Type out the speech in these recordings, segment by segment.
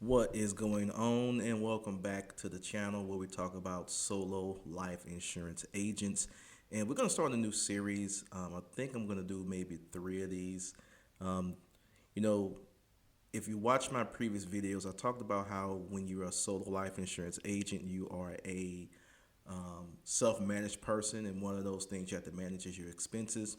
What is going on, and welcome back to the channel where we talk about solo life insurance agents. And we're going to start a new series. I think I'm going to do maybe three of these. Um, you know, if you watch my previous videos, I talked about how when you're a solo life insurance agent, you are a self-managed person, and one of those things you have to manage is your expenses.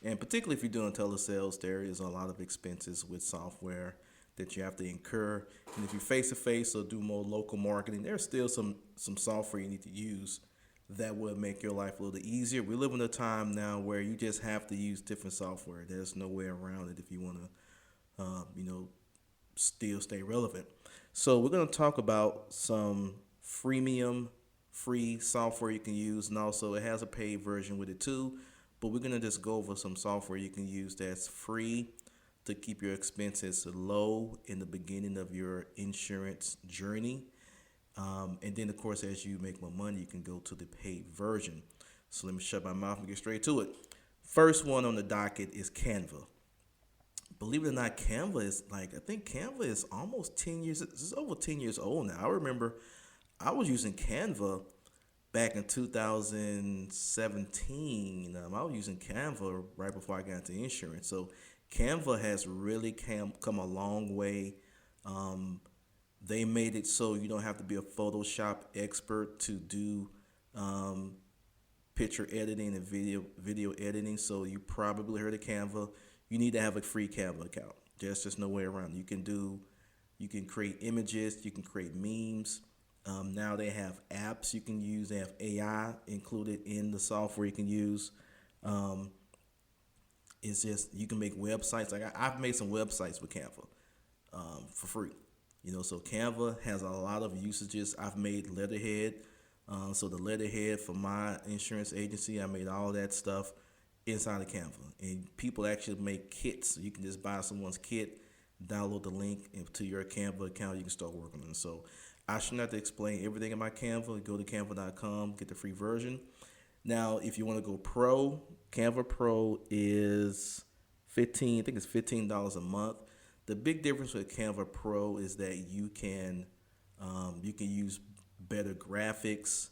And particularly if you're doing telesales, there is a lot of expenses with software that you have to incur. And if you face to face or do more local marketing, there's still some software you need to use that will make your life a little easier. We live in a time now where you just have to use different software. There's no way around it if you want to, still stay relevant. So we're going to talk about some freemium free software you can use, and also it has a paid version with it too. But we're going to just go over some software you can use that's free to keep your expenses low in the beginning of your insurance journey. And then, of course, as you make more money, you can go to the paid version. So let me shut my mouth and get straight to it. First one on the docket is Canva. Believe it or not, Canva is like, I think Canva is almost 10 years, it's over 10 years old now. I remember I was using Canva back in 2017. I was using Canva right before I got into insurance. So Canva has really come a long way. Um, they made it so you don't have to be a Photoshop expert to do um, picture editing and video editing. So you probably heard of Canva. You need to have a free Canva account. There's just no way around it. You can create images, you can create memes. Now they have apps you can use. They have AI included in the software you can use. Um, it's just you can make websites. Like I've made some websites with Canva for free. So Canva has a lot of usages. I've made letterhead. So the letterhead for my insurance agency, I made all that stuff inside of Canva. And people actually make kits. So you can just buy someone's kit, download the link to your Canva account. You can start working on it. So I shouldn't have to explain everything in my Canva. Go to canva.com, get the free version. Now, if you want to go pro, Canva Pro is I think it's $15 a month. The big difference with Canva Pro is that you can use better graphics.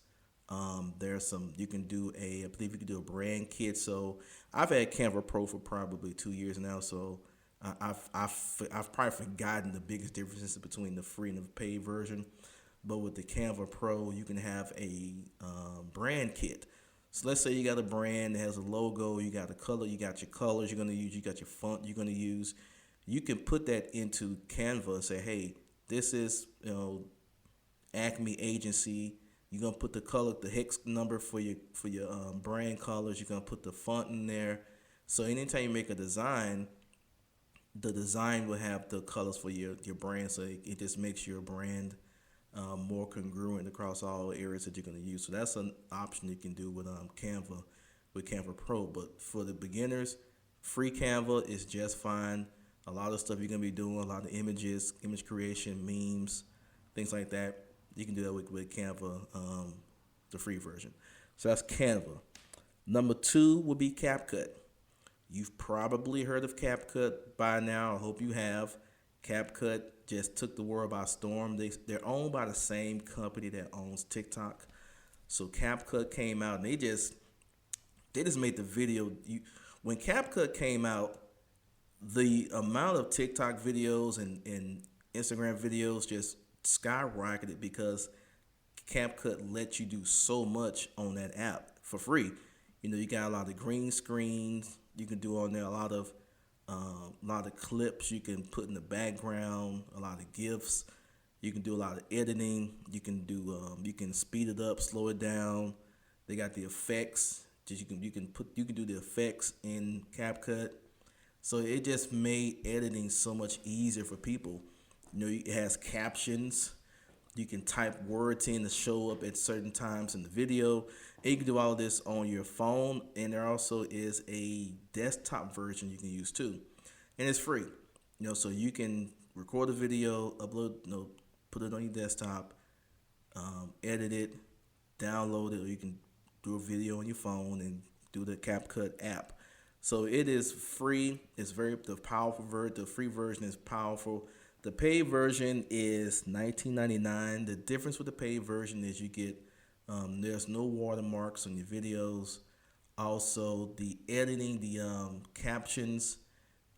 You can do I believe you can do a brand kit. So I've had Canva Pro for probably 2 years now. So I've probably forgotten the biggest differences between the free and the paid version. But with the Canva Pro, you can have a brand kit. So let's say you got a brand that has a logo, you got a color, you got your colors you're gonna use, you got your font you're gonna use. You can put that into Canva and say, hey, this is Acme Agency. You're gonna put the color, the hex number for your brand colors. You're gonna put the font in there. So anytime you make a design, the design will have the colors for your brand. So it just makes your brand more congruent across all areas that you're going to use. So that's an option you can do with Canva Pro. But for the beginners, free Canva is just fine. A lot of stuff you're going to be doing, a lot of images, image creation, memes, things like that. You can do that with Canva, the free version. So that's Canva. Number two would be CapCut. You've probably heard of CapCut by now. I hope you have. CapCut just took the world by storm. They're owned by the same company that owns TikTok. So CapCut came out and they just made the video. When CapCut came out, the amount of TikTok videos and Instagram videos just skyrocketed because CapCut lets you do so much on that app for free. You got a lot of green screens. You can do on there a lot of clips you can put in the background, a lot of GIFs. You can do a lot of editing. You can speed it up, slow it down. They got the effects. You can do the effects in CapCut. So it just made editing so much easier for people. It has captions. You can type words in to show up at certain times in the video. And you can do all of this on your phone. And there also is a desktop version you can use too. And it's free. So you can record a video, upload, put it on your desktop, edit it, download it, or you can do a video on your phone and do the CapCut app. So it is free. It's the free version is powerful. The paid version is $19.99. The difference with the paid version is you get there's no watermarks on your videos. Also, the editing, the captions,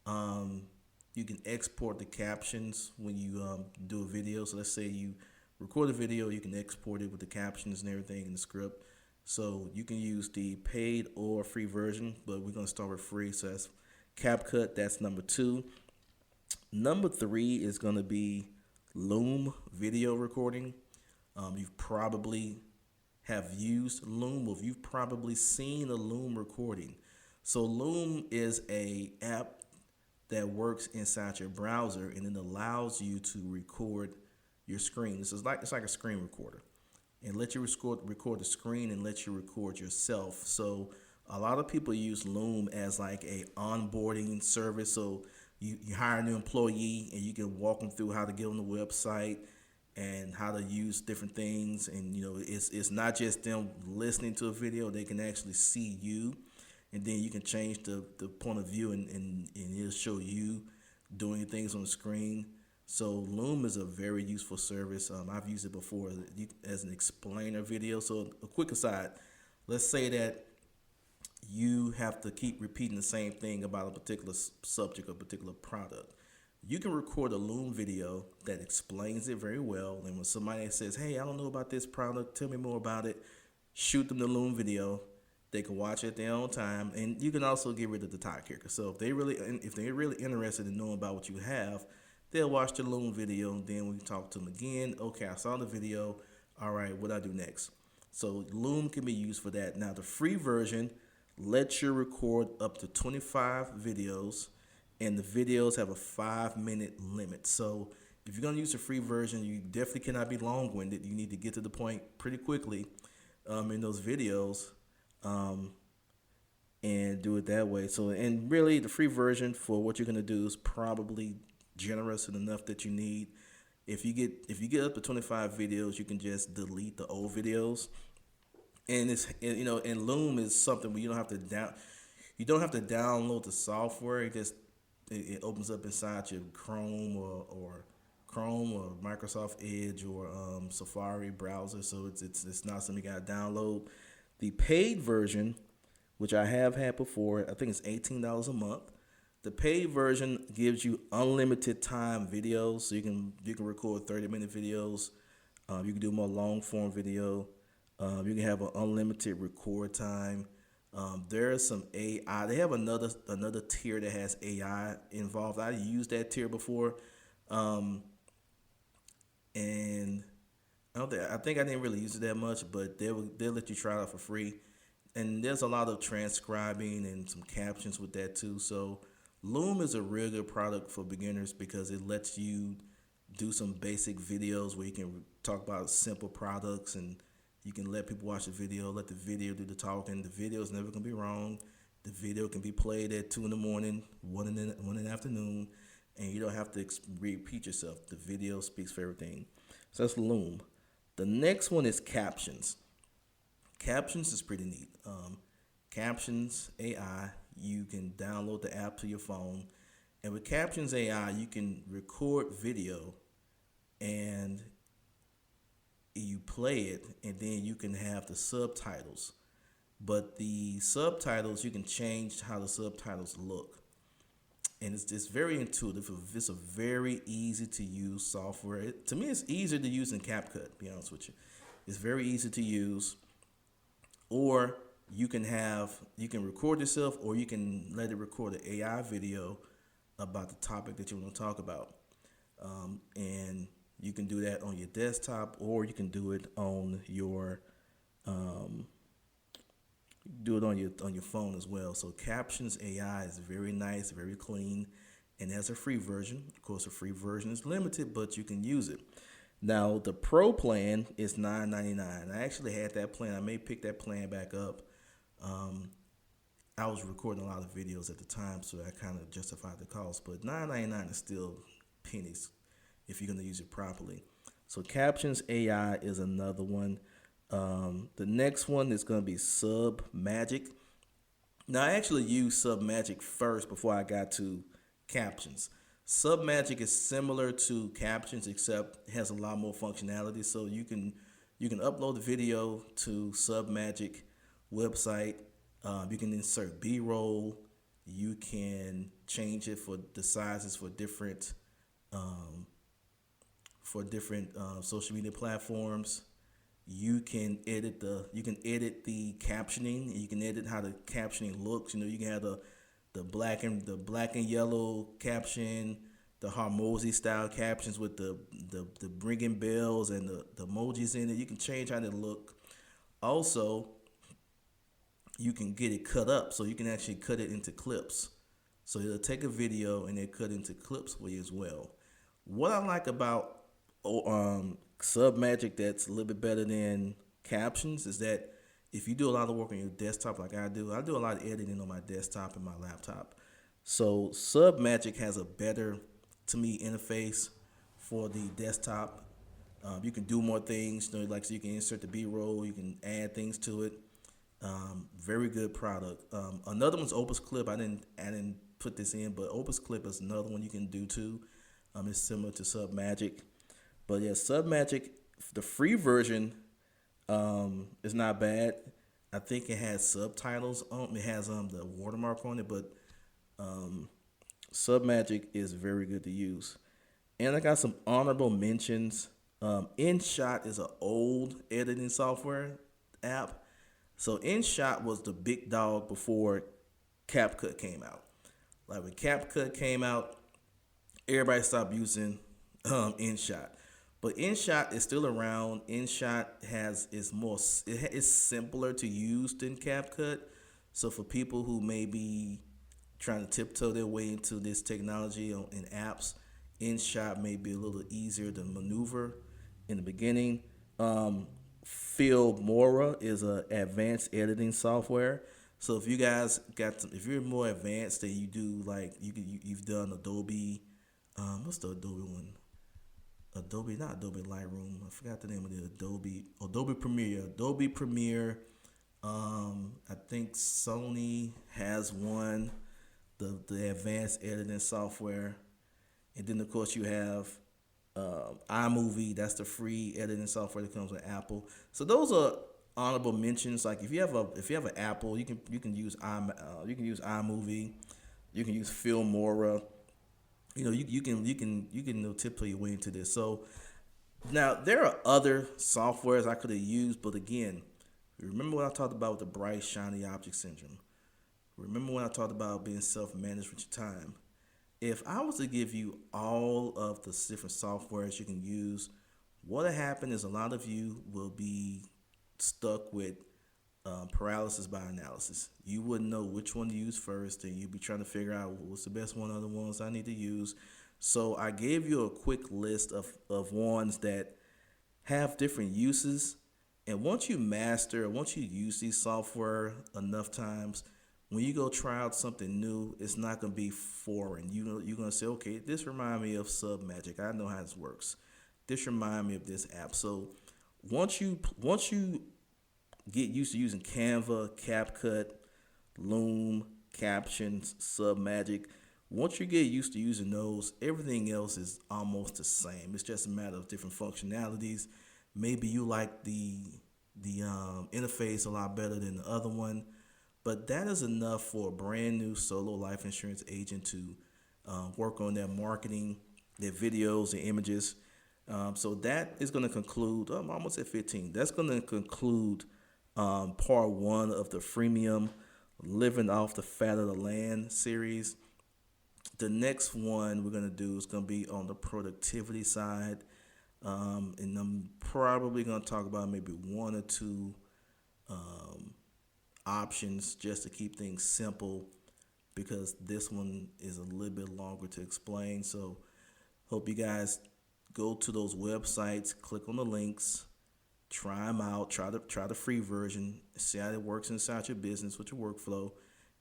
um, you can export the captions when you do a video. So let's say you record a video, you can export it with the captions and everything in the script. So you can use the paid or free version, but we're gonna start with free. So that's CapCut. That's number two. Number three is gonna be Loom video recording. You've probably have used Loom, or you've probably seen a Loom recording. So Loom is a app that works inside your browser, and it allows you to record your screen. This is like it's like a screen recorder, and let you record the screen and let you record yourself. So a lot of people use Loom as like a onboarding service. So you hire a new employee and you can walk them through how to get on the website and how to use different things. And it's not just them listening to a video; they can actually see you, and then you can change the point of view, and it'll show you doing things on the screen. So Loom is a very useful service. I've used it before as an explainer video. So a quick aside, let's say that you have to keep repeating the same thing about a particular subject or particular product. You can record a Loom video that explains it very well. And when somebody says, "Hey, I don't know about this product, tell me more about it," shoot them the Loom video. They can watch it at their own time, and you can also get rid of the tie kicker. So if they're really interested in knowing about what you have, they'll watch the Loom video. And then we can talk to them again. Okay, I saw the video. All right, what do I do next? So Loom can be used for that. Now the free version lets you record up to 25 videos, and the videos have a 5-minute limit. So if you're gonna use the free version, you definitely cannot be long-winded. You need to get to the point pretty quickly in those videos, and do it that way. So, and really, the free version for what you're gonna do is probably generous and enough that you need. If you get up to 25 videos, you can just delete the old videos. And and Loom is something where you don't have to download the software. It opens up inside your Chrome or Microsoft Edge or Safari browser. So it's not something you gotta download. The paid version, which I have had before, I think it's $18 a month. The paid version gives you unlimited time videos, so you can record 30-minute videos. You can do more long form video. You can have an unlimited record time. There's some AI. They have another tier that has AI involved. I used that tier before, and I think I didn't really use it that much, but they'll let you try it out for free. And there's a lot of transcribing and some captions with that too. So Loom is a real good product for beginners because it lets you do some basic videos where you can talk about simple products, and you can let people watch the video, let the video do the talking. The video is never gonna be wrong. The video can be played at 2 in the morning, 1 in the afternoon, and you don't have to repeat yourself. The video speaks for everything. So that's Loom. The next one is Captions. Captions is pretty neat. Captions AI, you can download the app to your phone, and with Captions AI, you can record video and you play it, and then you can have the subtitles. But the subtitles, you can change how the subtitles look, and it's very intuitive. It's a very easy to use software. To me, it's easier to use than CapCut, to be honest with you. It's very easy to use. Or you can record yourself, or you can let it record an AI video about the topic that you want to talk about, and you can do that on your desktop, or you can do it on your phone as well. So Captions AI is very nice, very clean, and has a free version. Of course, the free version is limited, but you can use it. Now, the Pro plan is $9.99. I actually had that plan. I may pick that plan back up. I was recording a lot of videos at the time, so I kind of justified the cost. But $9.99 is still pennies if you're going to use it properly. So Captions AI is another one. The next one is going to be Submagic. Now, I actually used Submagic first before I got to Captions. Submagic is similar to Captions, except it has a lot more functionality. So you can upload the video to Submagic website. You can insert B-roll. You can change it for the sizes um, for different social media platforms. You can edit the captioning. You can edit how the captioning looks. You can have the black and yellow caption, the Harmozy style captions with the ringing bells and the emojis in it. You can change how they look. Also, you can get it cut up, so you can actually cut it into clips. So it'll take a video and it cut into clips for you as well. What I like about Submagic that's a little bit better than Captions is that if you do a lot of work on your desktop like I do a lot of editing on my desktop and my laptop. So Submagic has a better, to me, interface for the desktop. You can do more things, like so you can insert the B-roll, you can add things to it. Very good product. Another one's Opus Clip. I didn't put this in, but Opus Clip is another one you can do too. It's similar to Submagic, but yeah, Submagic, the free version, is not bad. I think it has subtitles on. It has the watermark on it, but Submagic is very good to use. And I got some honorable mentions. InShot is an old editing software app. So InShot was the big dog before CapCut came out. Like when CapCut came out, everybody stopped using InShot. But InShot is still around. InShot is simpler to use than CapCut. So for people who may be trying to tiptoe their way into this technology in apps, InShot may be a little easier to maneuver in the beginning. Filmora is a advanced editing software. So if you guys if you're more advanced, then you do like you've done Adobe. What's the Adobe one? Not Adobe Lightroom. I forgot the name of the Adobe Premiere. Adobe Premiere. I think Sony has one, the advanced editing software, and then of course you have iMovie. That's the free editing software that comes with Apple. So those are honorable mentions. Like if you have an Apple, you can use iMovie, you can use Filmora. You can tiptoe your way into this. So now there are other softwares I could have used, but again, remember what I talked about with the bright shiny object syndrome. Remember when I talked about being self-managed with your time. If I was to give you all of the different softwares you can use, what'll happen is a lot of you will be stuck with paralysis by analysis. You wouldn't know which one to use first, and you'd be trying to figure out what's the best one of the ones I need to use. So I gave you a quick list of ones that have different uses. And once you use these software enough times, when you go try out something new, it's not going to be foreign. You're going to say, okay, this reminds me of Submagic. I know how this works. This reminds me of this app. So once you get used to using Canva, CapCut, Loom, Captions, Submagic, once you get used to using those, everything else is almost the same. It's just a matter of different functionalities. Maybe you like the interface a lot better than the other one. But that is enough for a brand new solo life insurance agent to work on their marketing, their videos, their images. So that is going to conclude, I'm almost at 15. That's going to conclude part one of the freemium Living Off the Fat of the Land series. The next one we're going to do is going to be on the productivity side. And I'm probably going to talk about maybe one or two options just to keep things simple, because this one is a little bit longer to explain. So hope you guys go to those websites, click on the links, try them out, try the free version, see how it works inside your business with your workflow,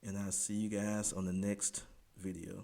and I'll see you guys on the next video.